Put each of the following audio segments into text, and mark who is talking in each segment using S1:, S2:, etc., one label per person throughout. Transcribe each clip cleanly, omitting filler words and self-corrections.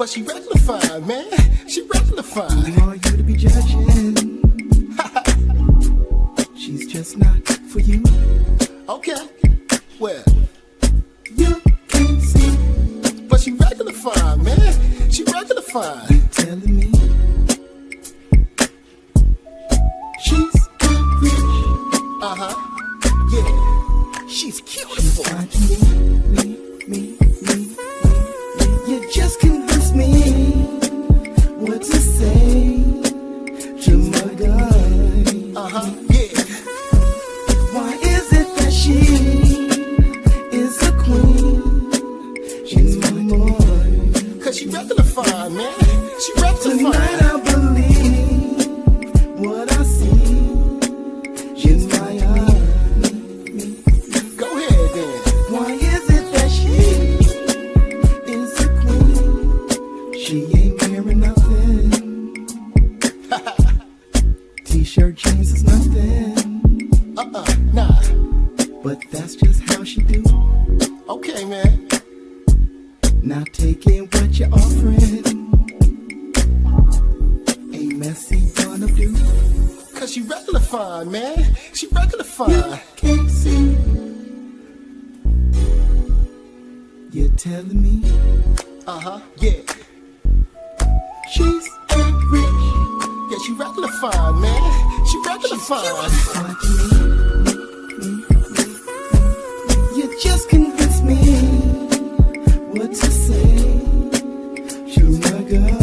S1: But she regular fine, man. She regular fine.
S2: Who are you to be judging? She's just not for you.
S1: Okay. Well,
S2: You can't see.
S1: but she regular fine, man. She regular fine.
S2: Telling me she's not rich.
S1: Yeah. She's beautiful.
S2: Fine to me. You just convinced me what to say to my guy.
S1: Yeah.
S2: Why is it that she is a queen? She's my boy.
S1: Cause she regular fine, man. She regular
S2: Tonight
S1: fine.
S2: I believe what I see in my eyes.
S1: Go ahead then.
S2: Why is it that she is a queen? She ain't wearing nothing. T-shirt, jeans is nothing.
S1: Nah.
S2: But that's just how she do.
S1: Okay, man.
S2: Now taking what you're offering. Ain't messy gonna do.
S1: Cause she regular fine, man. She regular fine.
S2: Can't see. You're telling me
S1: Yeah.
S2: she's not rich.
S1: Yeah, she regular fine, man. She regular fine.
S2: Why to me? You just convinced me what to say to my guy.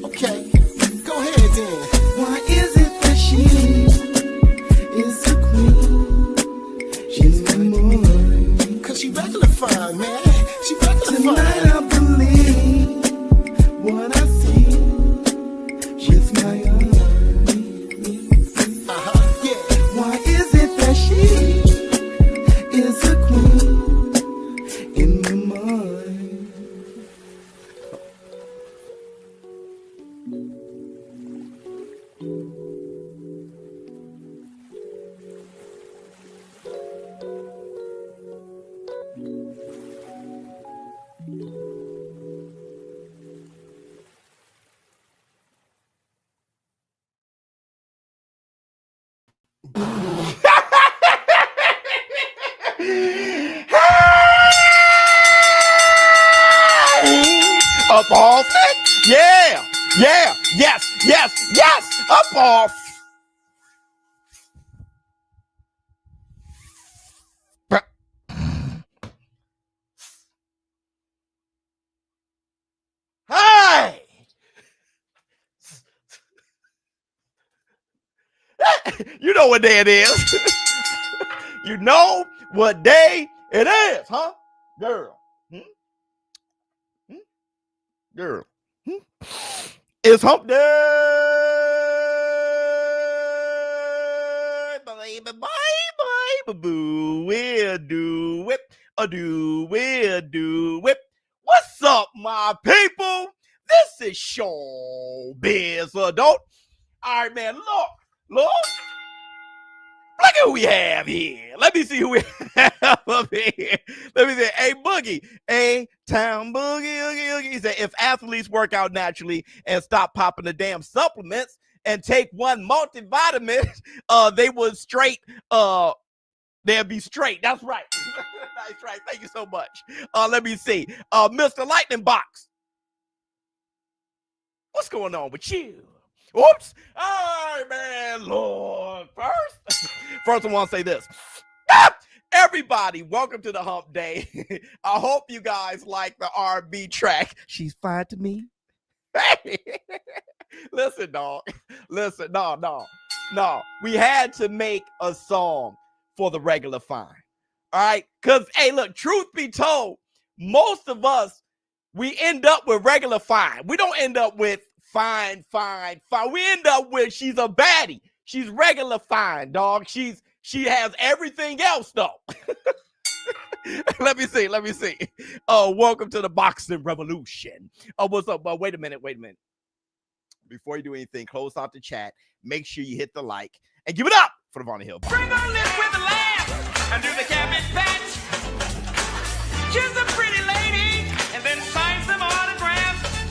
S1: Okay. Go ahead then.
S2: Why is it that she is a queen? She's my boy.
S1: Cause she regular fine, man. She regular
S2: Tonight
S1: fine.
S2: I believe what I see. She's my eye.
S1: Yeah.
S2: Why is it that she is a queen in my mind?
S3: Up off it? Yeah, yes, up off. Hey! You know what day it is. You know what day it is, huh? Girl. Girl. It's hump day. Baby, bye, boo. We'll do it. We'll do it. What's up, my people? This is ShowBizz Adult. All right, man, look at who we have here. Let me see who we have up here. Let me see. Hey, Boogie. A-Town Boogie. He said, if athletes work out naturally and stop popping the damn supplements and take one multivitamin, they would straight, they'll be straight. That's right. That's right. Thank you so much. Let me see. Mr. Lightning Box. What's going on with you? Oops. All right, man. Lord, first I want to say this. Everybody, welcome to the hump day. I hope you guys like the R&B track. She's fine to me. Hey, listen, dog. Listen, no. We had to make a song for the regular fine. All right? Because, hey, look, truth be told, most of us, we end up with regular fine. We don't end up with fine. We end up with she's a baddie. She's regular fine, dog. She has everything else, though. Let me see. Welcome to the boxing revolution. What's up? Wait a minute. Before you do anything, close out the chat. Make sure you hit the like and give it up for the Vonnie Hill.
S4: Bring on this with the laugh and do the cabbage patch. She's a pretty lady and then sign some autographs.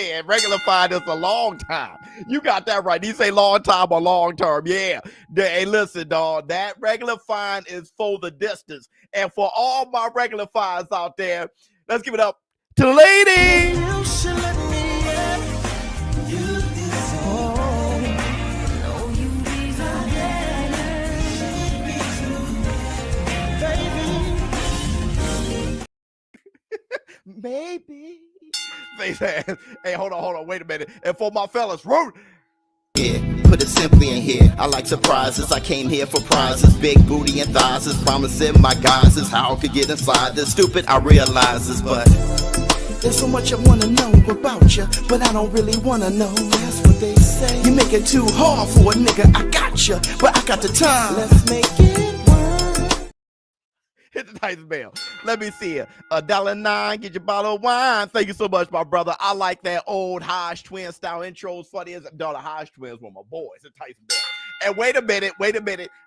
S3: said regular fine is a long time. You got that right. He say long time or long term. Yeah. Hey, listen, dog. That regular fine is for the distance. And for all my regular fines out there, let's give it up to the lady.
S2: You should let me in. You deserve. No, you deserve better.
S3: Maybe. Face ass. Hey, hold on. Wait a minute. And for my fellas, root.
S5: Yeah, put it simply in here. I like surprises. I came here for prizes. Big booty and thighs is promising my guys is how I could get inside this. Stupid, I realize this, but
S2: there's so much I wanna know about you, but I don't really wanna know. That's what they say. You make it too hard for a nigga. I got you, but I got the time. Let's make it work.
S3: Hit the Tyson bell. Let me see it. $1.09. Get your bottle of wine. Thank you so much, my brother. I like that old Hodge twin style intros. Funny as the Hodge twins were my boys. The Tyson bell. And wait a minute.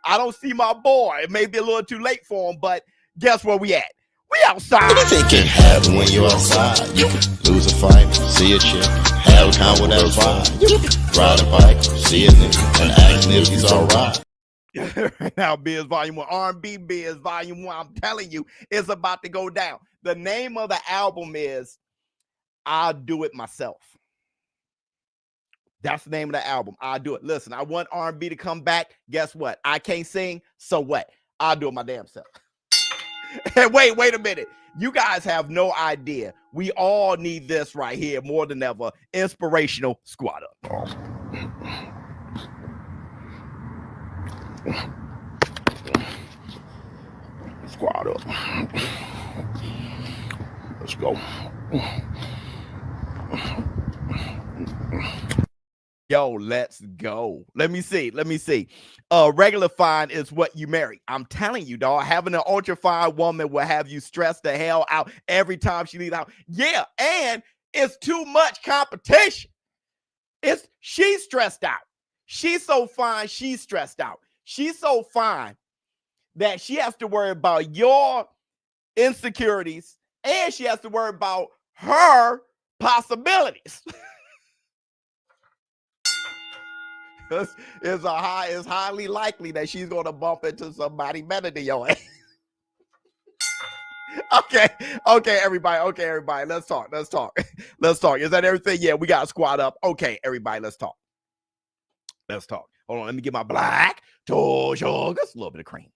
S3: I don't see my boy. It may be a little too late for him, but guess where we at? We outside.
S5: it can happen when you're outside. You can lose a fight, see a chick, have a con with that vibe. You can ride a bike, see a nigga, and ask if he's alright.
S3: Right now, Biz Volume 1, R&B Biz Volume 1, I'm telling you, it's about to go down. The name of the album is I'll Do It Myself. That's the name of the album. I'll do it. Listen, I want R&B to come back. Guess what? I can't sing, so what? I'll do it my damn self. And wait a minute. You guys have no idea. We all need this right here more than ever. Inspirational Squad Up. Squad up. Let's go. Yo, let's go. Let me see. Regular fine is what you marry. I'm telling you, dog. Having an ultra fine woman will have you stressed the hell out every time she leaves out. Yeah, and it's too much competition. She's stressed out. She's so fine, she's stressed out. She's so fine that she has to worry about your insecurities and she has to worry about her possibilities. It's highly likely that she's going to bump into somebody better than your ass. Okay, everybody. Let's talk. Is that everything? Yeah, we got to squad up. Okay, everybody, let's talk. Hold on, let me get my black toe sugar. Just a little bit of cream.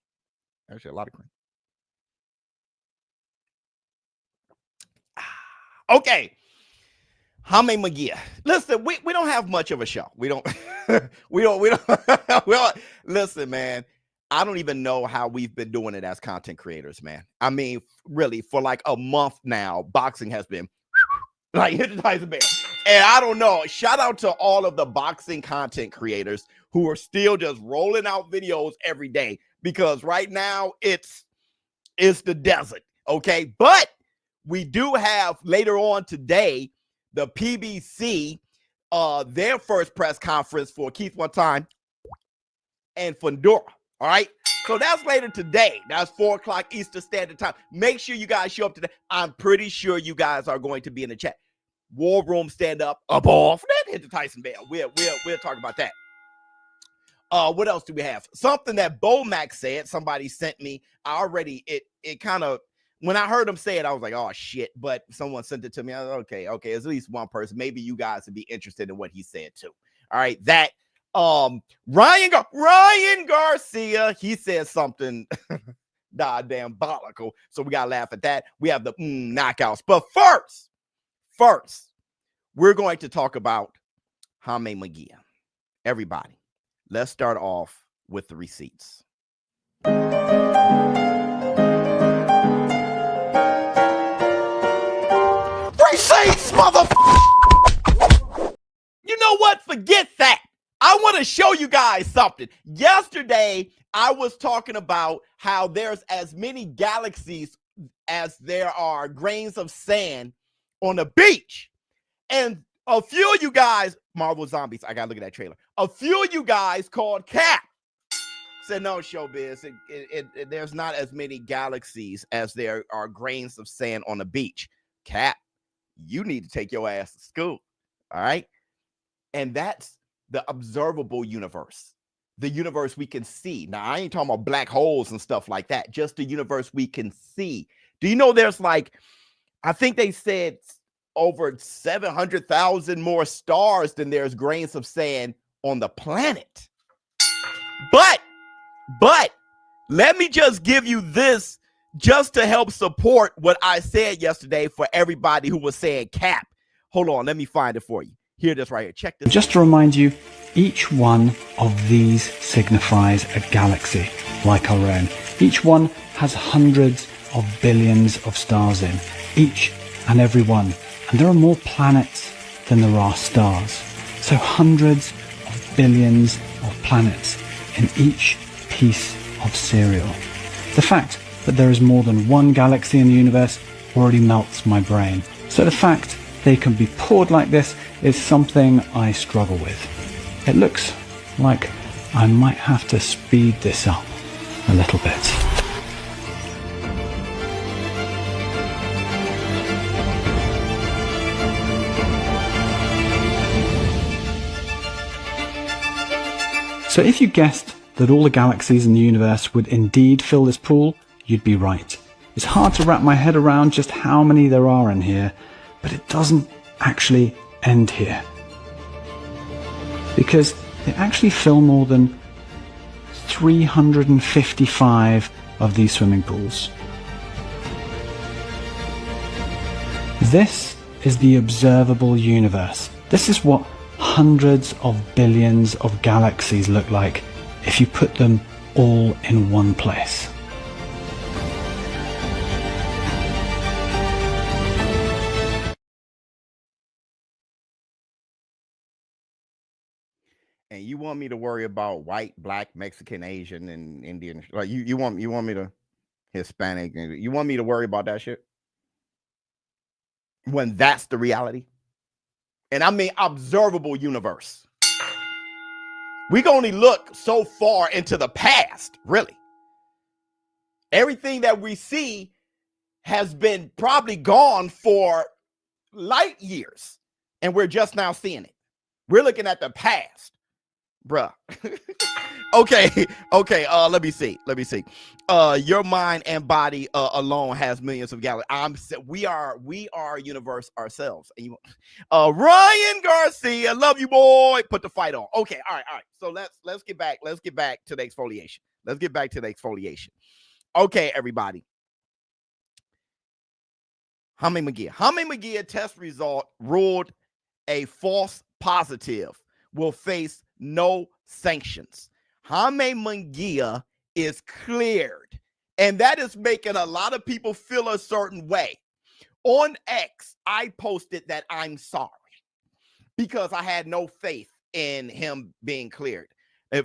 S3: Actually, a lot of cream. Okay. Jaime Munguia. Listen, we don't have much of a show. We don't listen, man. I don't even know how we've been doing it as content creators, man. I mean, really, for like a month now, boxing has been like hypnotizing, man. And I don't know. Shout out to all of the boxing content creators who are still just rolling out videos every day, because right now it's the desert. Okay. But we do have later on today the PBC, their first press conference for Keith One Time and Fundora. All right. So that's later today. That's 4:00 Eastern Standard Time. Make sure you guys show up today. I'm pretty sure you guys are going to be in the chat. War Room stand up above. Hit the Tyson bell. We'll talk about that. What else do we have? Something that Bomac said. Somebody sent me. It kind of, when I heard him say it, I was like, oh shit. But someone sent it to me. I was like, okay. It's at least one person. Maybe you guys would be interested in what he said too. All right. That Ryan Garcia, he said something diabolical. So we gotta laugh at that. We have the knockouts. But first, we're going to talk about Jaime Munguia. Everybody, let's start off with the receipts. Receipts, motherfucker! You know what? Forget that. I want to show you guys something. Yesterday, I was talking about how there's as many galaxies as there are grains of sand on the beach. And a few of you guys, Marvel Zombies, I got to look at that trailer. A few of you guys called Cap. Said, no, ShowBizz, there's not as many galaxies as there are grains of sand on the beach. Cap, you need to take your ass to school. All right. And that's the observable universe, the universe we can see. Now, I ain't talking about black holes and stuff like that, just the universe we can see. Do you know there's like, I think they said over 700,000 more stars than there's grains of sand on the planet. But let me just give you this just to help support what I said yesterday for everybody who was saying cap. Hold on, let me find it for you. Here it is right here. Check this.
S6: Just to remind you, each one of these signifies a galaxy like our own. Each one has hundreds of billions of stars in, each and every one. And there are more planets than there are stars. So hundreds of billions of planets in each piece of cereal. The fact that there is more than one galaxy in the universe already melts my brain. So the fact they can be poured like this is something I struggle with. It looks like I might have to speed this up a little bit. So if you guessed that all the galaxies in the universe would indeed fill this pool, you'd be right. It's hard to wrap my head around just how many there are in here, but it doesn't actually end here. Because they actually fill more than 355 of these swimming pools. This is the observable universe. This is what hundreds of billions of galaxies look like if you put them all in one place.
S3: And you want me to worry about white, black, Mexican, Asian, and Indian? Like you want me to Hispanic? You want me to worry about that shit when that's the reality? And I mean observable universe. We can only look so far into the past, really. Everything that we see has been probably gone for light years, and we're just now seeing it. We're looking at the past, bruh. Okay. Let me see. Your mind and body alone has millions of galaxies. We are universe ourselves. And you, Ryan Garcia, love you, boy. Put the fight on. Okay, all right. So let's get back to the exfoliation. Okay, everybody. Jaime Munguia test result ruled a false positive. Will face no sanctions. Jaime Munguia is cleared, and that is making a lot of people feel a certain way. On X, I posted that I'm sorry because I had no faith in him being cleared.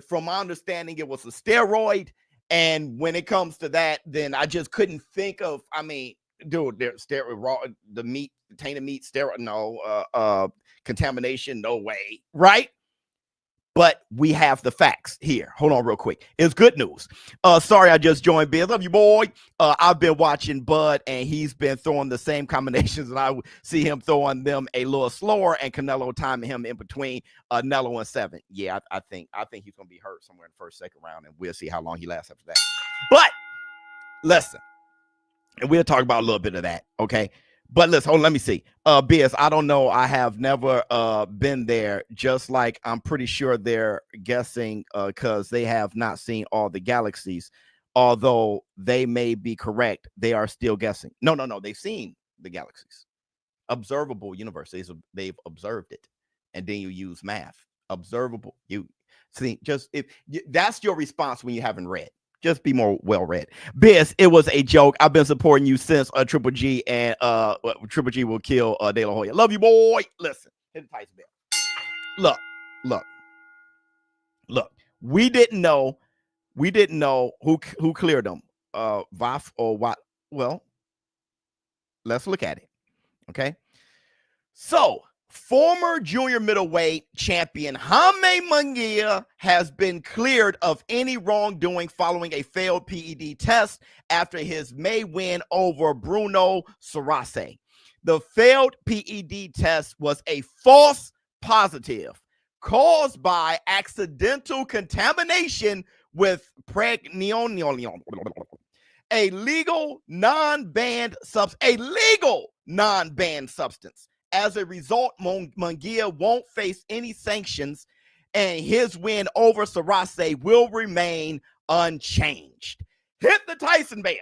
S3: From my understanding, it was a steroid, and when it comes to that, then I just couldn't think of. I mean, dude, there's steroid, raw, the meat, tainted meat, steroid, no, contamination, no way, right? But we have the facts here. Hold on real quick. It's good news. Sorry, I just joined Biz. Love you, boy. I've been watching Bud, and he's been throwing the same combinations, and I see him throwing them a little slower, and Canelo timing him in between Nello and 7. Yeah, I think he's going to be hurt somewhere in the first, second round, and we'll see how long he lasts after that. But listen, and we'll talk about a little bit of that, okay? But listen, let me see. Biz, I don't know. I have never been there. Just like I'm pretty sure they're guessing because they have not seen all the galaxies. Although they may be correct, they are still guessing. No. They've seen the galaxies. Observable universe. They've observed it. And then you use math. Observable. You see, just if that's your response when you haven't read. Just be more well-read. Biz, it was a joke. I've been supporting you since Triple G, and Triple G will kill De La Hoya. Love you, boy. Listen, hit the Tyson bell. Look. We didn't know who cleared them. Vaf or what? Well, let's look at it. Okay. So, former junior middleweight champion Jaime Munguia has been cleared of any wrongdoing following a failed PED test after his May win over Bruno Sarase. The failed PED test was a false positive caused by accidental contamination with pregnenolone, a legal non-banned substance. As a result, Mungia won't face any sanctions, and his win over Sarase will remain unchanged. Hit the Tyson bell.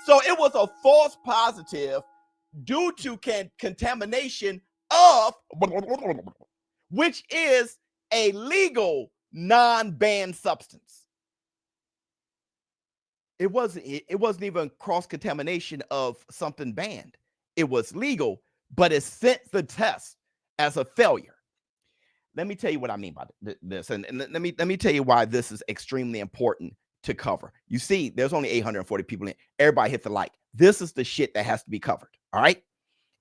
S3: So it was a false positive due to contamination of, which is a legal non-banned substance. It wasn't even cross-contamination of something banned. It was legal, but it sent the test as a failure. Let me tell you what I mean by this, and let me tell you why this is extremely important to cover. You see, there's only 840 people in. Everybody hit the like. This is the shit that has to be covered. All right.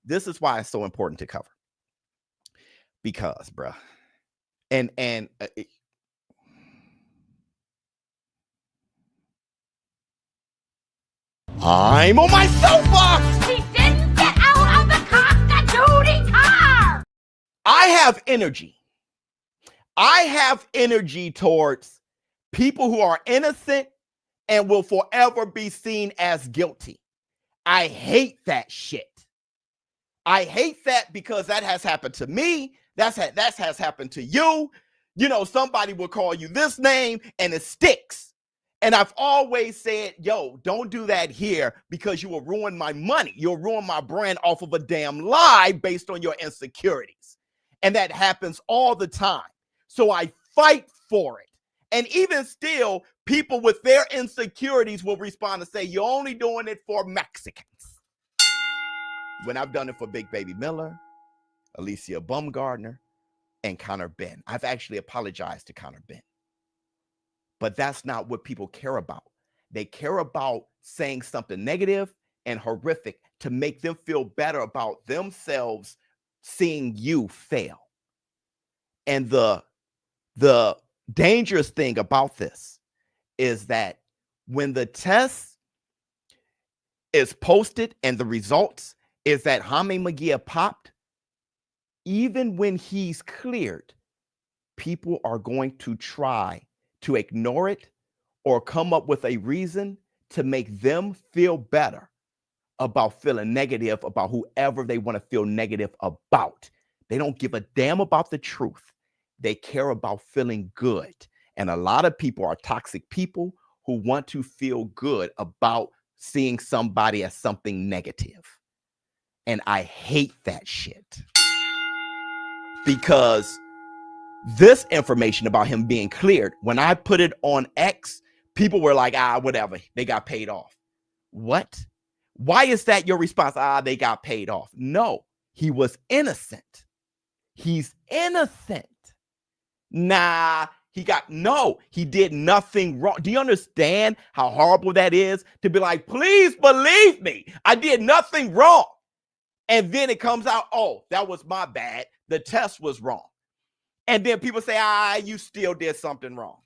S3: This is why it's so important to cover. Because, bruh, I'm on my soapbox.
S7: He didn't get out of the cock-a-doodle car.
S3: I have energy. I have energy towards people who are innocent and will forever be seen as guilty. I hate that shit. I hate that because that has happened to me. That has happened to you. You know, somebody will call you this name and it sticks. And I've always said, yo, don't do that here because you will ruin my money. You'll ruin my brand off of a damn lie based on your insecurities. And that happens all the time. So I fight for it. And even still, people with their insecurities will respond and say, you're only doing it for Mexicans. When I've done it for Big Baby Miller, Alicia Baumgardner, and Connor Ben. I've actually apologized to Connor Ben. But that's not what people care about. They care about saying something negative and horrific to make them feel better about themselves seeing you fail. And the dangerous thing about this is that when the test is posted and the results is that Jaime Munguia popped, even when he's cleared, people are going to try to ignore it or come up with a reason to make them feel better about feeling negative about whoever they want to feel negative about. They don't give a damn about the truth. They care about feeling good. And a lot of people are toxic people who want to feel good about seeing somebody as something negative. And I hate that shit. Because this information about him being cleared, when I put it on X, people were like, whatever, they got paid off. What? Why is that your response? They got paid off. No, he was innocent. He's innocent. Nah, he did nothing wrong. Do you understand how horrible that is? To be like, please believe me, I did nothing wrong. And then it comes out, oh, that was my bad. The test was wrong. And then people say, you still did something wrong.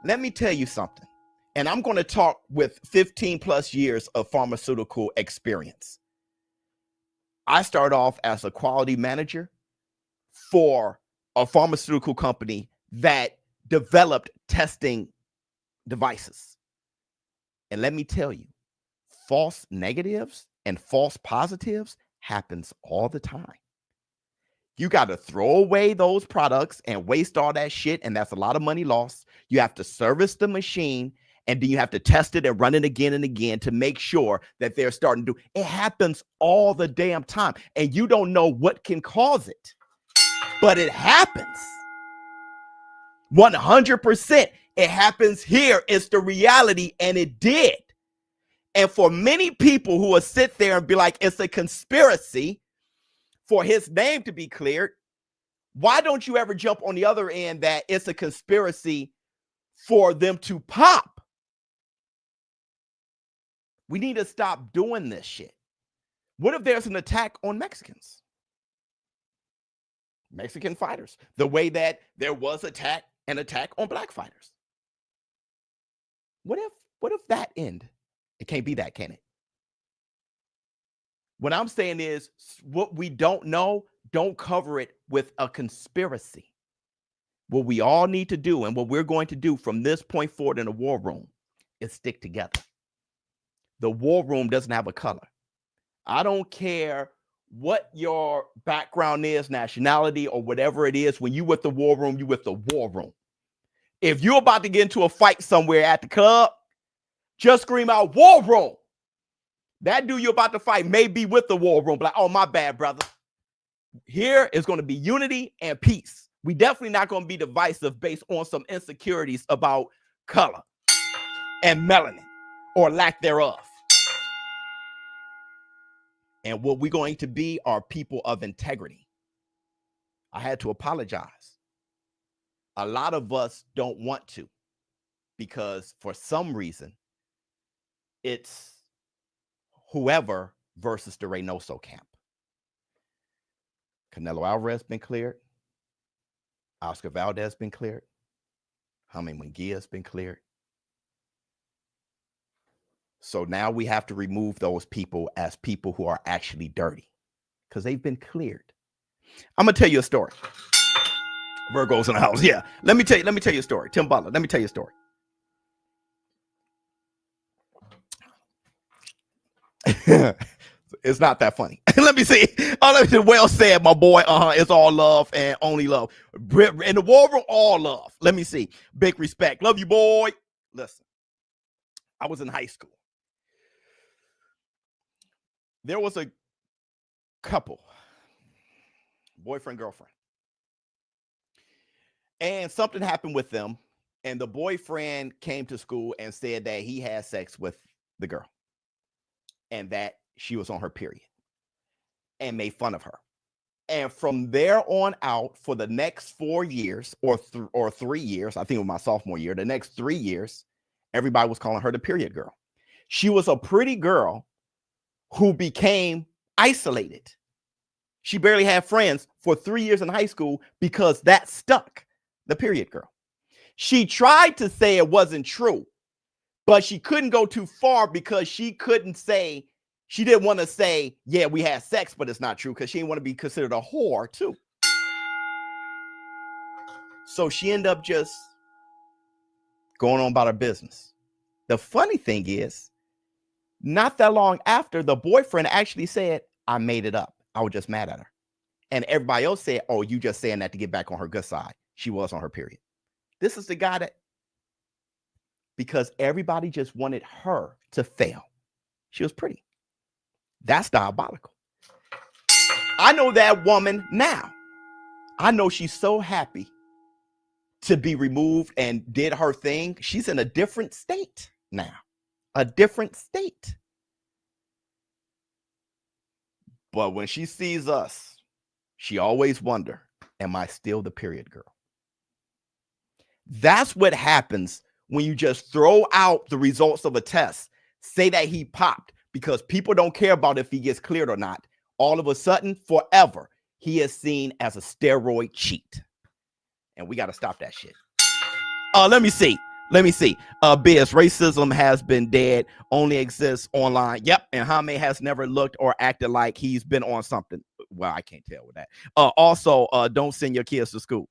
S3: Let me tell you something. And I'm going to talk with 15 plus years of pharmaceutical experience. I started off as a quality manager for a pharmaceutical company that developed testing devices. And let me tell you, false negatives and false positives happens all the time. You got to throw away those products and waste all that shit, and that's a lot of money lost. You have to service the machine, and then you have to test it and run it again and again to make sure that they're starting to do. It happens all the damn time, and you don't know what can cause it, but it happens. 100%. It happens here. It's the reality, and it did. And for many people who will sit there and be like, it's a conspiracy for his name to be cleared, why don't you ever jump on the other end that it's a conspiracy for them to pop? We need to stop doing this shit. What if there's an attack on Mexicans? Mexican fighters, the way that there was an attack on black fighters. What if that end? It can't be that, can it? What I'm saying is what we don't know, don't cover it with a conspiracy. What we all need to do and what we're going to do from this point forward in the war room is stick together. The war room doesn't have a color. I don't care what your background is, nationality, or whatever it is. When you with the war room, you with the war room. If you're about to get into a fight somewhere at the club, just scream out war room. That dude you're about to fight may be with the war room, but like, oh, my bad, brother. Here is going to be unity and peace. We definitely not going to be divisive based on some insecurities about color and melanin or lack thereof. And what we're going to be are people of integrity. I had to apologize. A lot of us don't want to because for some reason, it's whoever versus the Reynoso camp. Canelo Alvarez been cleared. Oscar Valdez been cleared. Jaime Munguia has been cleared. So now we have to remove those people as people who are actually dirty because they've been cleared. I'm gonna tell you a story. Virgo's in the house. Yeah. Let me tell you a story. Tim Butler, let me tell you a story. It's not that funny. Let me see. Well said, my boy. It's all love and only love. In the war room, all love. Let me see. Big respect. Love you, boy. Listen, I was in high school. There was a couple, boyfriend, girlfriend. And something happened with them. And the boyfriend came to school and said that he had sex with the girl. And that she was on her period and made fun of her. And from there on out, for the next 4 years or 3 years, I think it was my sophomore year, the next 3 years, everybody was calling her the period girl. She was a pretty girl who became isolated. She barely had friends for 3 years in high school because that stuck, the period girl. She tried to say it wasn't true, but she couldn't go too far because she couldn't say, she didn't want to say, yeah, we had sex, but it's not true because she didn't want to be considered a whore too. So she ended up just going on about her business. The funny thing is, not that long after, the boyfriend actually said, I made it up. I was just mad at her. And everybody else said, oh, you just saying that to get back on her good side. She was on her period. This is the guy that, because everybody just wanted her to fail. She was pretty. That's diabolical. I know that woman now. I know she's so happy to be removed and did her thing. She's in a different state now. A different state. But when she sees us, she always wonder, am I still the period girl? That's what happens when you just throw out the results of a test, say that he popped, because people don't care about if he gets cleared or not. All of a sudden, forever, he is seen as a steroid cheat. And we got to stop that shit. Let me see. Biz, racism has been dead, only exists online. Yep. And Jaime has never looked or acted like he's been on something. Well, I can't tell with that. Also, don't send your kids to school.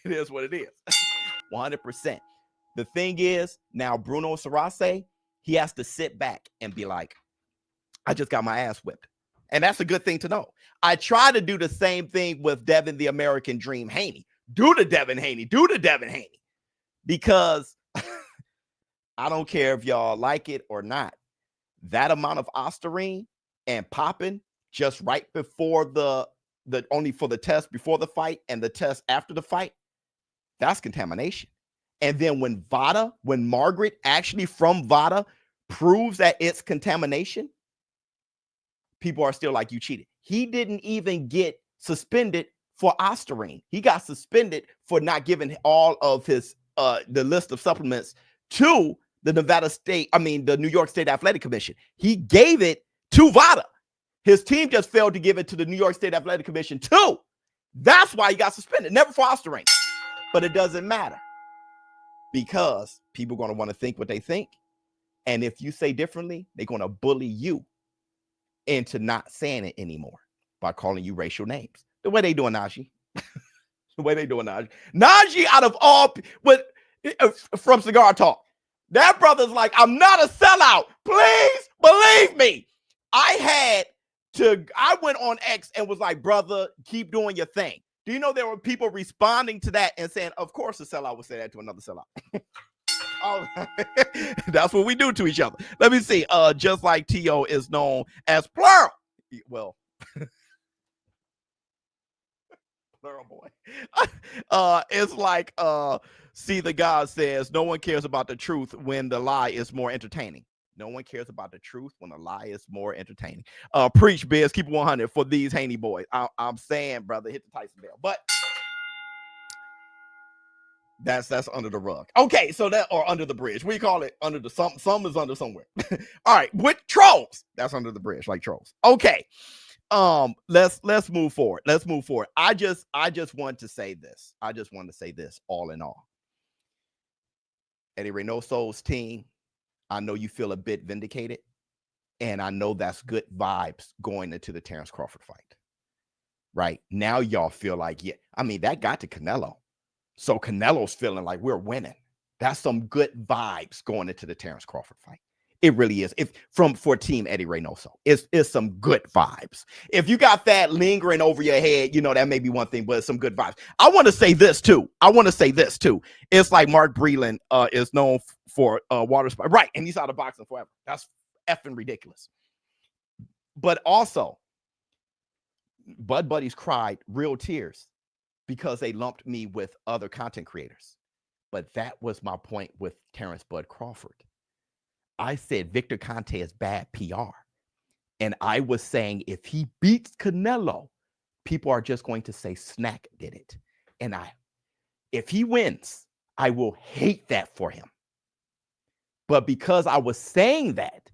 S3: It is what it is. 100%. The thing is, now Bruno Sarase, he has to sit back and be like, I just got my ass whipped. And that's a good thing to know. I try to do the same thing with Devin the American Dream Haney. Do the Devin Haney. Because I don't care if y'all like it or not. That amount of Ostarine and popping just right before the only for the test before the fight and the test after the fight, that's contamination. And then when Margaret actually from VADA proves that it's contamination, people are still like, you cheated. He didn't even get suspended for Ostarine. He got suspended for not giving all of his the list of supplements to the New York State Athletic Commission. He gave it to VADA. His team just failed to give it to the New York State Athletic Commission too. That's why he got suspended. Never for Ostarine. But it doesn't matter because people are going to want to think what they think. And if you say differently, they're going to bully you into not saying it anymore by calling you racial names. The way they doing Najee. The way they doing Najee. Najee out of all, from Cigar Talk, that brother's like, I'm not a sellout. Please believe me. I went on X and was like, brother, keep doing your thing. Do you know there were people responding to that and saying, of course a sellout would say that to another sellout. Oh, that's what we do to each other. Let me see. Just like T.O. is known as plural. Well, plural boy. It's like see the God says no one cares about the truth when the lie is more entertaining. No one cares about the truth when the lie is more entertaining. Preach, Biz, keep 100 for these Haney boys. I'm saying, brother, hit the Tyson bell. But that's under the rug. Okay, so that, or under the bridge. We call it under the some is under somewhere. All right, with trolls, that's under the bridge, like trolls. Okay. Let's move forward. Let's move forward. I just want to say this. I just want to say this all in all. Eddie Reynoso's team, I know you feel a bit vindicated, and I know that's good vibes going into the Terrence Crawford fight. Right now, y'all feel like, yeah, I mean, that got to Canelo. So Canelo's feeling like we're winning. That's some good vibes going into the Terrence Crawford fight. It really is. For Team Eddie Reynoso, it's some good vibes. If you got that lingering over your head, you know, that may be one thing, but it's some good vibes. I want to say this too. It's like Mark Breland is known for water sport, right? And he's out of boxing forever. That's effing ridiculous. But also, Bud Buddies cried real tears because they lumped me with other content creators. But that was my point with Terrence Bud Crawford. I said Victor Conte is bad PR. And I was saying if he beats Canelo, people are just going to say Snack did it. And if he wins, I will hate that for him. But because I was saying that,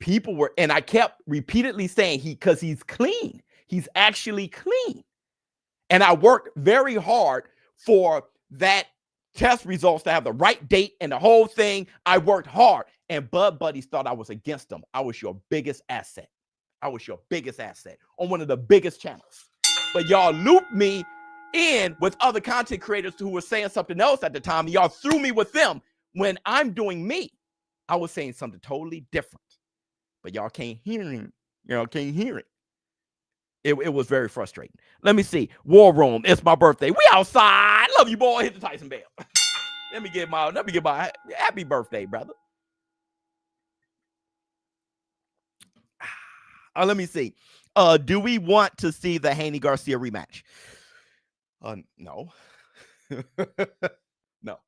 S3: people were, and I kept repeatedly saying because he's clean. He's actually clean. And I worked very hard for that test results to have the right date and the whole thing. I worked hard. And Bud Buddies thought I was against them. I was your biggest asset. I was your biggest asset on one of the biggest channels. But y'all looped me in with other content creators who were saying something else at the time. And y'all threw me with them when I'm doing me. I was saying something totally different. But y'all can't hear it. Y'all can't hear it. It was very frustrating. Let me see. War Room. It's my birthday. We outside. Love you, boy. Hit the Tyson bell. Let me get my happy birthday, brother. Let me see. Do we want to see the Haney Garcia rematch? No. No.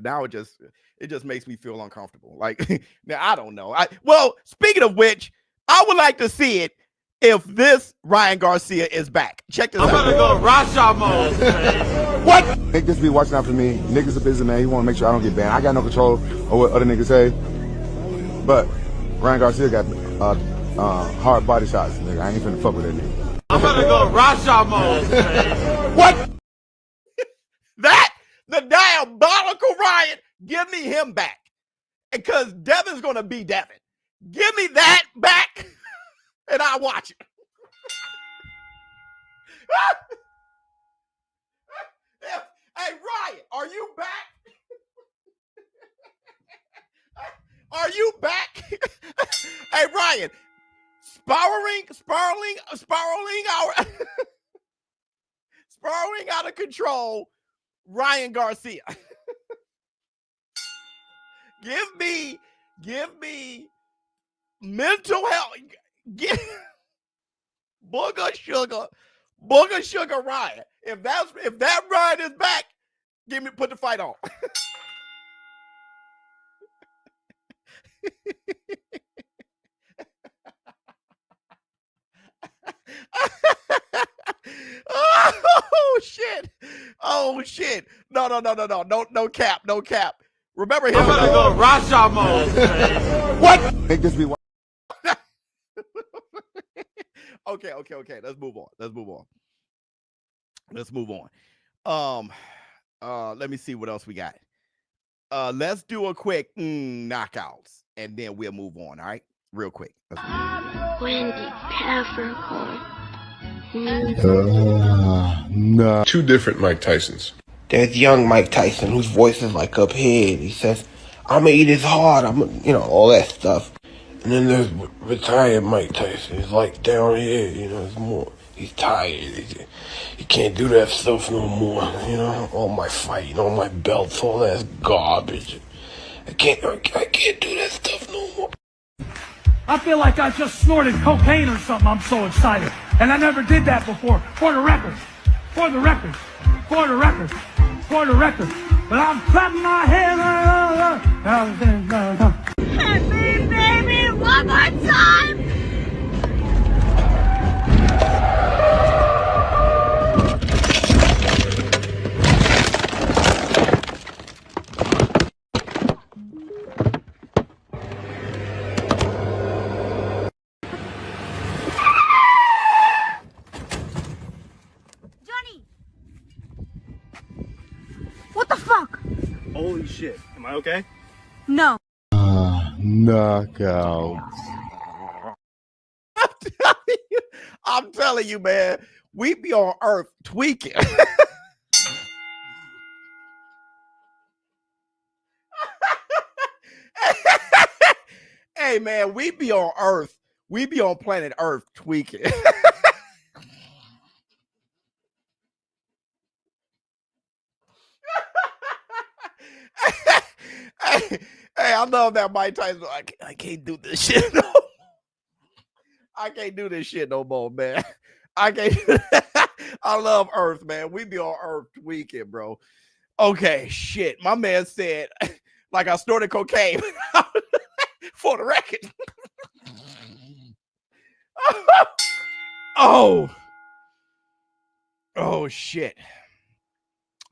S3: Now it just makes me feel uncomfortable. Like, now I don't know. Well, speaking of which, I would like to see it if this Ryan Garcia is back. Check this out.
S4: I'm gonna go Rasha mode.
S3: What?
S8: Nick just be watching out for me. Niggas a busy man. He want to make sure I don't get banned. I got no control of what other niggas say. But Ryan Garcia got hard body shots. Nigga, I ain't finna fuck with that nigga.
S4: I'm gonna go Rasha mode.
S3: What? The Diabolical Ryan. Give me him back. Because Devin's gonna be Devin. Give me that back. And I watch it. Hey, Ryan, are you back? Are you back? Hey, Ryan, spiraling out of control, Ryan Garcia. Give me mental health. Booger Sugar Ryan. If that Ryan is back, put the fight on. Oh shit. No cap. Remember him.
S4: I'm gonna go Rasha mode.
S8: What? Nick just be
S3: Okay. Let's move on. Let me see what else we got. let's do a quick knockouts, and then we'll move on. All right, real quick.
S7: Wendy Peppercorn.
S8: Nah.
S9: Two different Mike Tysons.
S10: There's young Mike Tyson, whose voice is like up here. He says, "I'm gonna eat his heart." All that stuff. And then there's retired Mike Tyson. He's like down here, it's more. He's tired. He can't do that stuff no more. All my fighting, all my belts, all that's garbage. I can't do that stuff no more.
S6: I feel like I just snorted cocaine or something. I'm so excited. And I never did that before. For the record. For the record. For the record. For the record. But I'm clapping my hands.
S7: Hit me, baby, one more time. What the fuck?
S3: Holy shit! Am I okay?
S7: No.
S8: Knockout.
S3: I'm telling you, man. We be on Earth tweaking. Hey, man, we be on Earth. We be on planet Earth tweaking. Hey, I love that Mike Tyson. I can't do this shit. No. I can't do this shit no more, man. I can't. I love Earth, man. We be on Earth tweaking, bro. Okay, shit. My man said, like I snorted cocaine. For the record. Oh, shit.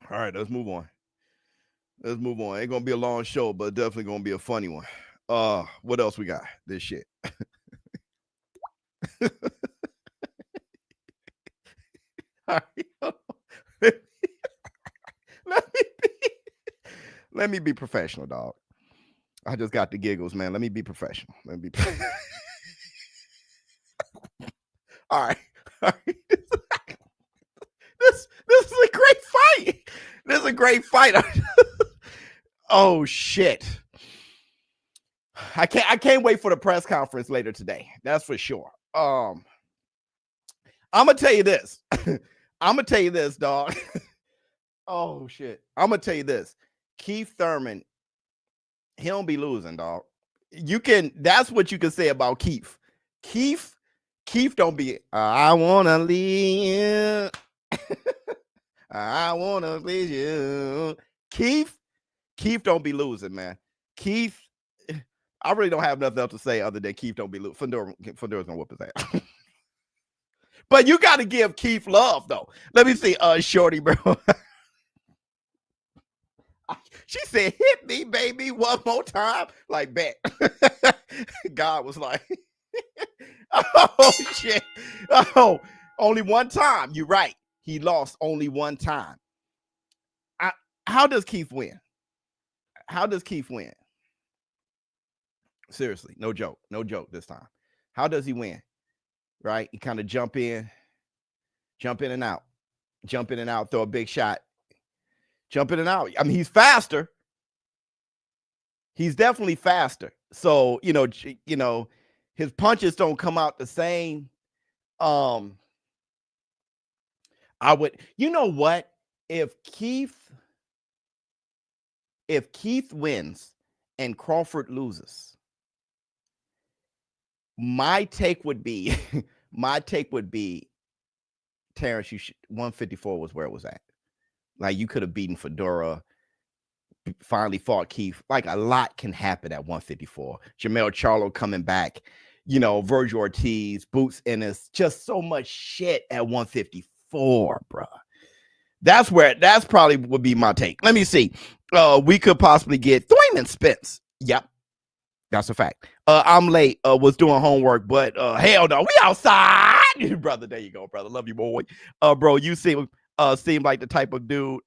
S3: All right, let's move on. Let's move on. Ain't gonna be a long show, but definitely gonna be a funny one. What else we got? This shit. All right. Let me be professional, dog. I just got the giggles, man. Let me be professional. All right. This is a great fight. This is a great fight. Oh shit. I can't wait for the press conference later today. That's for sure. I'm gonna tell you this. I'm gonna tell you this, dog. Oh shit. I'm gonna tell you this. Keith Thurman, he don't be losing, dog. That's what you can say about Keith. Keith don't be, I wanna leave. I wanna please you. Keith don't be losing, man. Keith, I really don't have nothing else to say other than Keith don't be losing. Fundora's gonna whoop his ass. But you got to give Keith love, though. Let me see, Shorty, bro. She said, hit me, baby, one more time. Like, bet. God was like, oh, shit. Oh, only one time. You're right. He lost only one time. How does Keith win? How does Keith win? Seriously, no joke this time. How does he win? Right? He kind of jump in and out, throw a big shot, jump in and out. I mean, he's faster. He's definitely faster. So, his punches don't come out the same. I would, you know what? If Keith wins and Crawford loses, my take would be, Terrence, 154 was where it was at. Like, you could have beaten Fundora, finally fought Keith. Like, a lot can happen at 154. Jamel Charlo coming back, Virgil Ortiz, Boots Ennis, just so much shit at 154, bro. That's probably would be my take. Let me see. We could possibly get Thurman Spence. Yep. That's a fact. I'm late. Was doing homework, but hell no, we outside. Brother, there you go, brother. Love you, boy. Bro, you seem like the type of dude.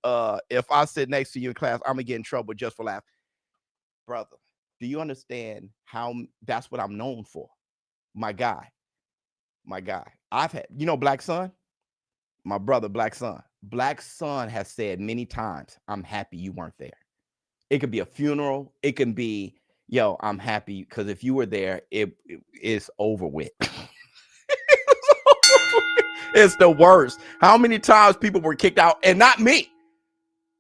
S3: If I sit next to you in class, I'm gonna get in trouble just for laughing. brother, do you understand how that's what I'm known for? My guy. I've had, Black Sun, my brother, Black Sun. Black Sun has said many times, I'm happy you weren't there. It could be a funeral. It can be, yo, I'm happy because if you were there, it's over with. It's the worst. How many times people were kicked out and not me?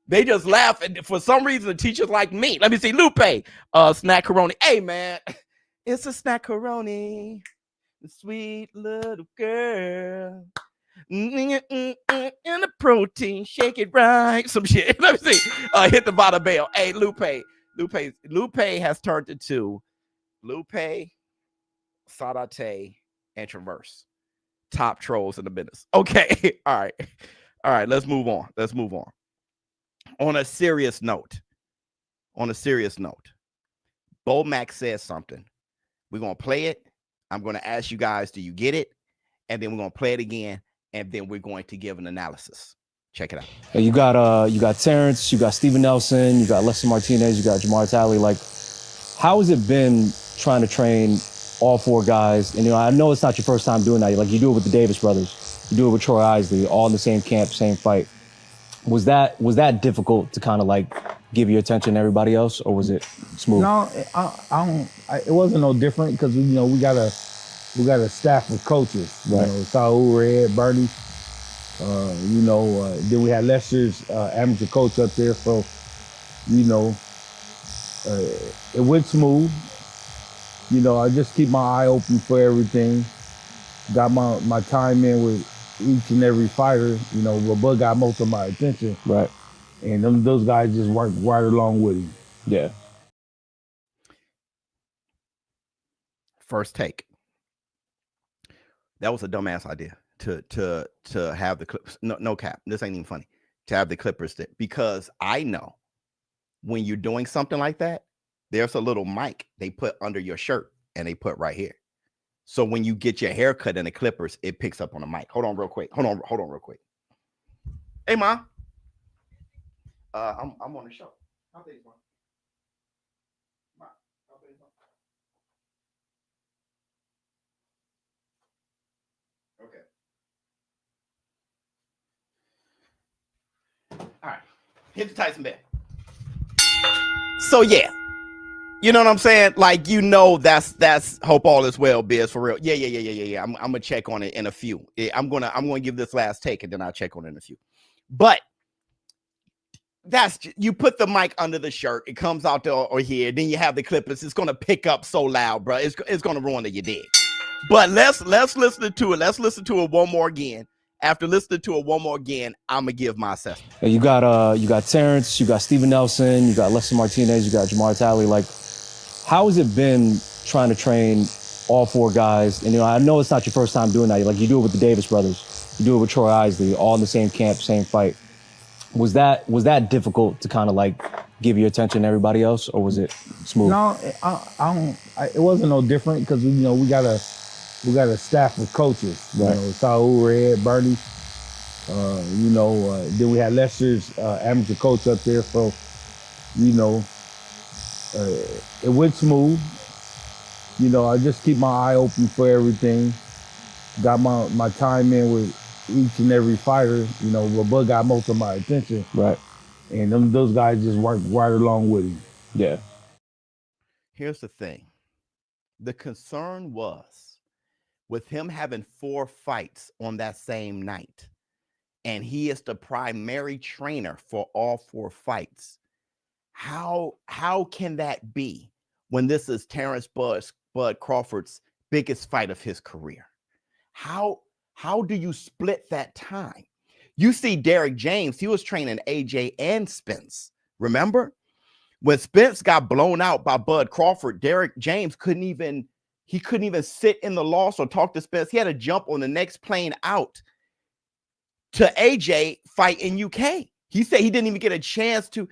S3: They just laugh. And for some reason, the teachers like me. Let me see, Lupe, Snackaroni. Hey, man, it's a Snackaroni. The sweet little girl. And the protein, shake it right. Some shit. Let me see. Hit the bottom bell. Hey, Lupe has turned into Lupe, Sadate, and Traverse. Top trolls in the business. Okay. All right. Let's move on. On a serious note, Bomac says something. We're going to play it. I'm going to ask you guys, do you get it? And then we're going to play it again. And then we're going to give an analysis. Check it out.
S9: You got Terrence, you got Steven Nelson, you got Lester Martinez, you got Jamar Talley. Like, how has it been trying to train all four guys? And I know it's not your first time doing that. Like, you do it with the Davis brothers, you do it with Troy Isley, all in the same camp, same fight. Was that difficult to kind of like give your attention to everybody else, or was it smooth?
S11: No, it wasn't no different because we got a staff of coaches.
S9: Right.
S11: Saul, Red, Bernie. Then we had Lester's amateur coach up there, so it went smooth. I just keep my eye open for everything. Got my time in with each and every fighter. But Bud got most of my attention.
S9: Right.
S11: And those guys just worked right along with him.
S9: Yeah.
S3: First take. That was a dumbass idea to have the Clippers. No cap. This ain't even funny. To have the Clippers there, because I know when you're doing something like that, there's a little mic they put under your shirt and they put right here. So when you get your hair cut in the Clippers, it picks up on the mic. Hold on real quick. Hey, Mom. I'm on the show. How things, Mom? Okay. All right. Hit the Tyson bell. So yeah. You know what I'm saying? Like, that's hope all is well, Biz, for real. Yeah. I'm gonna check on it in a few. I'm gonna give this last take and then I'll check on it in a few. But you put the mic under the shirt, it comes out there or here, then you have the Clippers. It's gonna pick up so loud, bro. It's gonna ruin it, you dig. But let's listen to it. Let's listen to it one more again. After listening to it one more again, I'm gonna give my assessment.
S9: You got Terrence, you got Steven Nelson, you got Lester Martinez, you got Jamar Talley. Like, how has it been trying to train all four guys? And I know it's not your first time doing that. Like, you do it with the Davis brothers, you do it with Troy Isley, all in the same camp, same fight. Was that difficult to kind of like give your attention to everybody else, or was it smooth?
S11: No, it wasn't no different because we got a staff of coaches.
S9: Right.
S11: Saul, Red, Bernie. Then we had Lester's amateur coach up there, so it went smooth. I just keep my eye open for everything. Got my time in with each and every fighter. But Bud got most of my attention.
S9: Right.
S11: And those guys just worked right along with him.
S9: Yeah.
S3: Here's the thing. The concern was with him having 4 fights on that same night, and he is the primary trainer for all 4 fights. How can that be when this is Terrence Bud Crawford's biggest fight of his career? How do you split that time? You see Derek James, he was training AJ and Spence. Remember? When Spence got blown out by Bud Crawford, Derek James couldn't even sit in the loss or talk to Spence. He had to jump on the next plane out to AJ fight in UK. He said he didn't even get a chance to.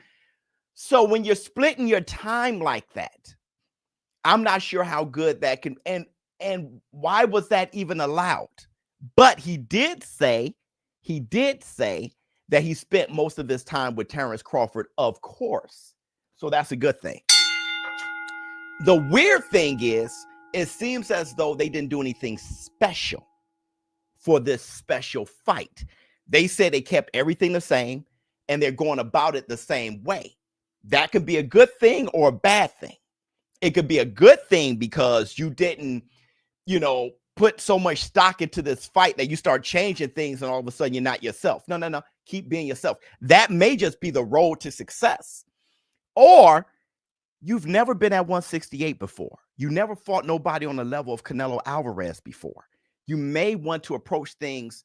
S3: So when you're splitting your time like that, I'm not sure how good that can, and why was that even allowed? But he did say that he spent most of his time with Terrence Crawford, of course. So that's a good thing. The weird thing is, it seems as though they didn't do anything special for this special fight. They said they kept everything the same and they're going about it the same way. That could be a good thing or a bad thing. It could be a good thing because you didn't, put so much stock into this fight that you start changing things and all of a sudden you're not yourself. No. Keep being yourself. That may just be the road to success. Or you've never been at 168 before. You never fought nobody on the level of Canelo Alvarez before. You may want to approach things.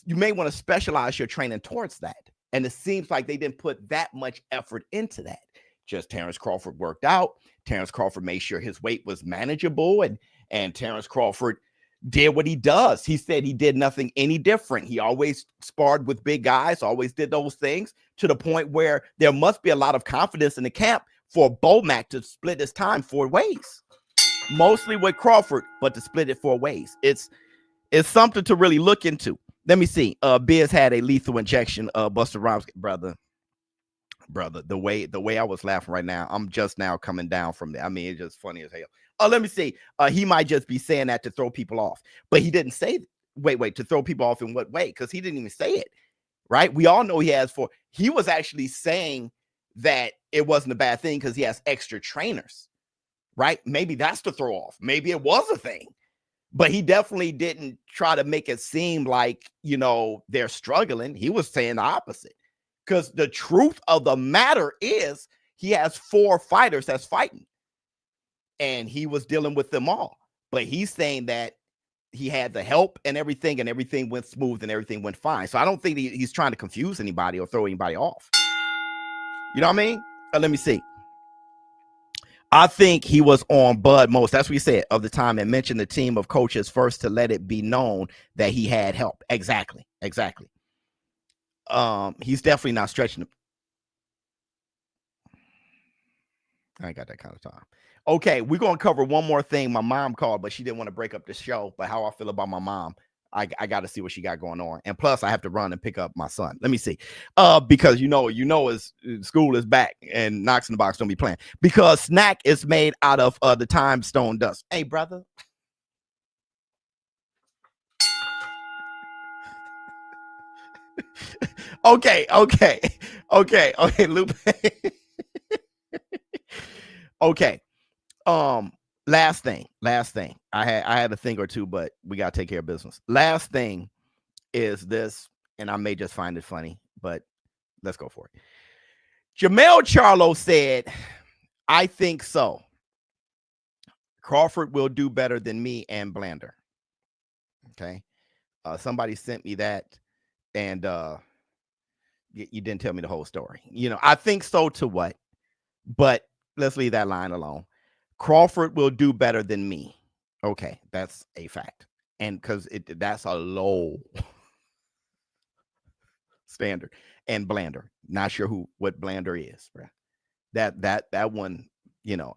S3: You may want to specialize your training towards that. And it seems like they didn't put that much effort into that. Just Terrence Crawford worked out. Terrence Crawford made sure his weight was manageable. And Terrence Crawford did what he does. He said he did nothing any different. He always sparred with big guys, always did those things to the point where there must be a lot of confidence in the camp for Bomac to split his time 4 ways. Mostly with Crawford, but to split it 4 ways. It's something to really look into. Let me see. Biz had a lethal injection. Buster Rhymes, brother. The way I was laughing right now, I'm just now coming down from there. I mean, it's just funny as hell. Let me see. He might just be saying that to throw people off, but he didn't say. Wait, to throw people off in what way? Because he didn't even say it. Right? We all know he has 4. He was actually saying that it wasn't a bad thing because he has extra trainers. Right? Maybe that's the throw off. Maybe it was a thing. But he definitely didn't try to make it seem like, they're struggling. He was saying the opposite. Because the truth of the matter is he has 4 fighters that's fighting. And he was dealing with them all. But he's saying that he had the help and everything went smooth and everything went fine. So I don't think he's trying to confuse anybody or throw anybody off. You know what I mean? Let me see. I think he was on Bud most. That's what he said of the time and mentioned the team of coaches first to let it be known that he had help. Exactly. He's definitely not stretching him. I ain't got that kind of time. Okay, we're going to cover one more thing. My mom called, but she didn't want to break up the show. But how I feel about my mom, I got to see what she got going on. And plus, I have to run and pick up my son. Let me see. Because his school is back and Knox in the Box don't be playing. Because Snack is made out of the time stone dust. Hey, brother. Okay, Lupe. Okay. Last thing. I had a thing or two, but we gotta take care of business. Last thing is this, and I may just find it funny, but let's go for it. Jermell Charlo said, I think so. Crawford will do better than me and Blander. Okay. Somebody sent me that, and you didn't tell me the whole story. I think so to what? But let's leave that line alone. Crawford will do better than me. Okay, that's a fact. And because that's a low standard. And Blander, not sure what Blander is, bro. That one,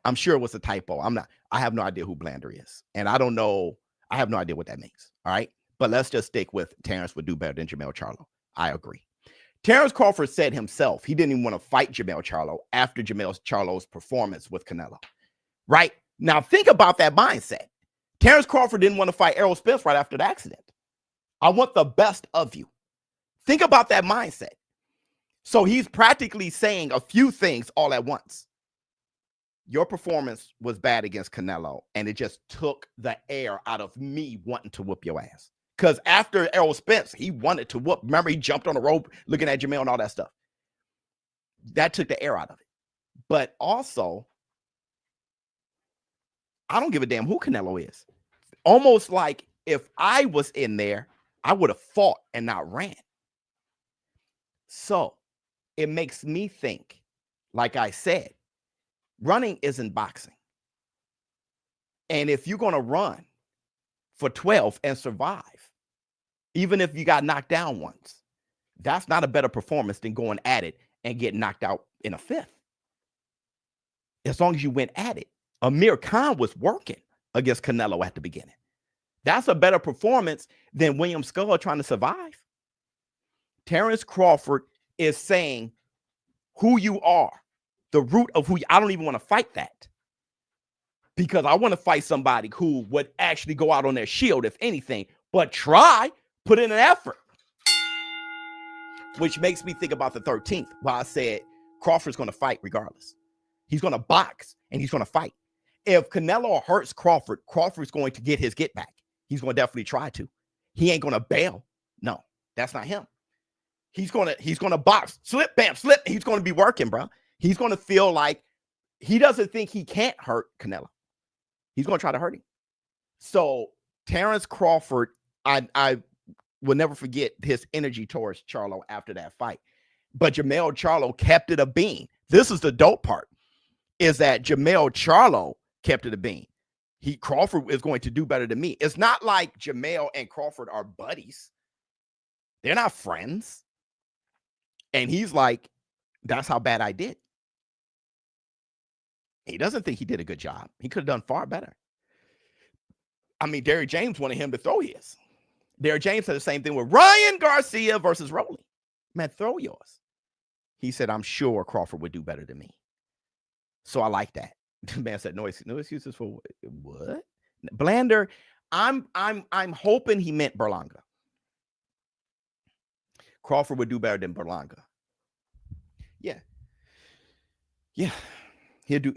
S3: I'm sure it was a typo. I have no idea who Blander is. And I don't know. I have no idea what that means. All right. But let's just stick with Terrence would do better than Jermell Charlo. I agree. Terrence Crawford said himself he didn't even want to fight Jermell Charlo after Jermell Charlo's performance with Canelo. Right? Now, think about that mindset. Terrence Crawford didn't want to fight Errol Spence right after the accident. I want the best of you. Think about that mindset. So he's practically saying a few things all at once. Your performance was bad against Canelo, and it just took the air out of me wanting to whoop your ass. Because after Errol Spence, he wanted to whoop. Remember, he jumped on the rope looking at Jermell and all that stuff. That took the air out of it. But also, I don't give a damn who Canelo is. Almost like if I was in there, I would have fought and not ran. So it makes me think, like I said, running isn't boxing. And if you're going to run for 12 and survive, even if you got knocked down once, that's not a better performance than going at it and getting knocked out in a 5th. As long as you went at it. Amir Khan was working against Canelo at the beginning. That's a better performance than William Skull trying to survive. Terrence Crawford is saying who you are, the root of who you, I don't even want to fight that. because I want to fight somebody who would actually go out on their shield, if anything, but put in an effort. Which makes me think about the 13th, where I said Crawford's going to fight regardless. He's going to box and he's going to fight. If Canelo hurts Crawford, Crawford's going to get his get back. He's going to definitely try to. He ain't going to bail. No, that's not him. He's going to box, slip, bam, slip. He's going to be working, bro. He's going to feel like he doesn't think he can't hurt Canelo. He's going to try to hurt him. So Terrence Crawford, I will never forget his energy towards Charlo after that fight. But Jermell Charlo kept it a bean. This is the dope part, is that Jermell Charlo kept it a bean. Crawford is going to do better than me. It's not like Jermell and Crawford are buddies. They're not friends. And he's like, that's how bad I did. He doesn't think he did a good job. He could have done far better. I mean, Derrick James wanted him to throw his. Derrick James said the same thing with Ryan Garcia versus Rolly. Man, throw yours. He said, I'm sure Crawford would do better than me. So I like that. The man said, no excuses for what? Blander, I'm hoping he meant Berlanga. Crawford would do better than Berlanga. Yeah. He'll do.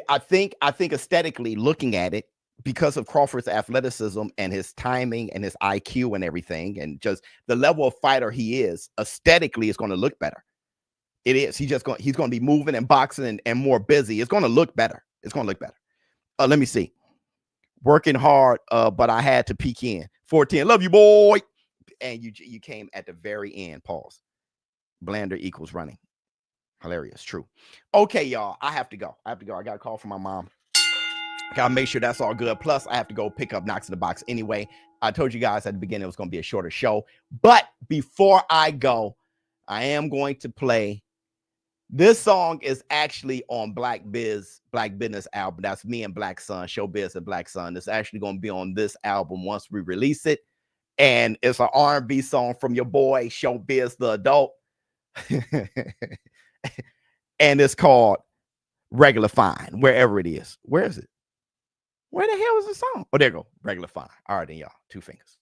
S3: I think aesthetically looking at it, because of Crawford's athleticism and his timing and his IQ and everything, and just the level of fighter he is, aesthetically, it's going to look better. It is. He's going to be moving and boxing and more busy. It's going to look better. It's going to look better. Let me see. Working hard, but I had to peek in. 410. Love you, boy. And you came at the very end. Pause. Blander equals running. Hilarious. True. Okay, y'all. I have to go. I got a call from my mom. Gotta make sure that's all good. Plus, I have to go pick up Knox in the Box anyway. I told you guys at the beginning it was going to be a shorter show. But before I go, I am going to play. This song is actually on Black Business album. That's me and Black Sun, ShowBizz and Black Sun. It's actually going to be on this album once we release it. And it's an R&B song from your boy, ShowBizz the Adult. And it's called Regular Fine, wherever it is. Where is it? Where the hell is the song? Oh, there you go. Regular Fine. All right, then, y'all. 2 fingers.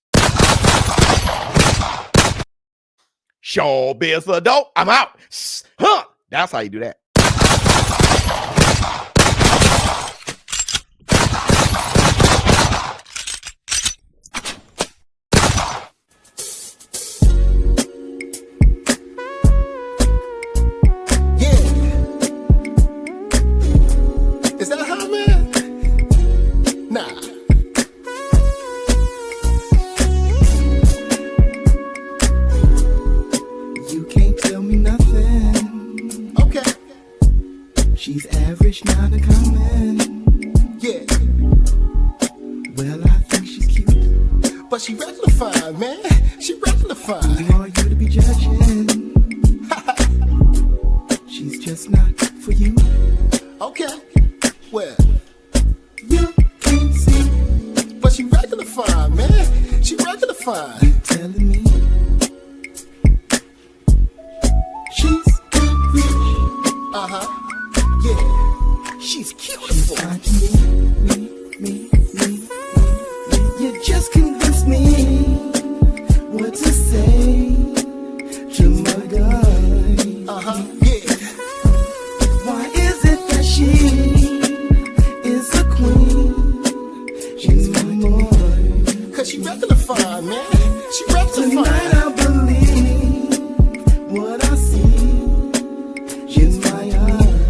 S3: ShowBizz the Adult. I'm out. Huh. That's how you do that.
S1: Is that how, man? Nah.
S2: You can't tell me nothing.
S1: Okay.
S2: She's average, not uncommon.
S1: Yeah.
S2: Well, I think she's cute.
S1: But she regular fine, man. She regular fine.
S2: Who are you to be judging? She's just not for you.
S1: Okay. Well,
S2: You can't see.
S1: but she regular fine, man. She regular fine.
S2: Telling me she's rich.
S1: Uh-huh. Yeah. She's beautiful.
S2: Fine to me. You just convinced me what to say to my guy.
S1: Uh-huh. Yeah.
S2: Why is it that she is a queen? She's my boy.
S1: Cause she regular fine, man. She regular
S2: Tonight
S1: fine.
S2: I believe what I see in my eyes.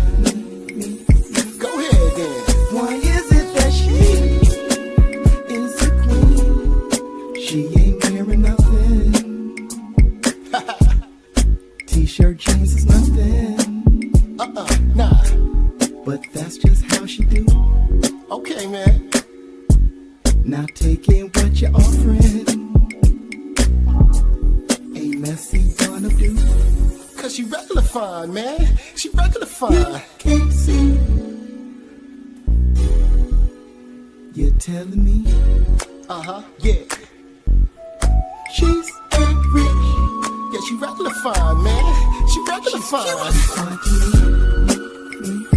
S1: Go ahead then.
S2: Why is it that she is a queen? She ain't wearing nothing. T-shirt, jeans is nothing.
S1: Nah.
S2: But that's just how she do.
S1: Okay, man.
S2: Now taking what you're offering. Ain't messy gonna do.
S1: Cause she regular fine, man. She regular fine.
S2: Can't see. You're telling me
S1: Uh-huh. Yeah.
S2: she's rich.
S1: Yeah, she regular fine, man. She regular fine.
S2: Fine to me.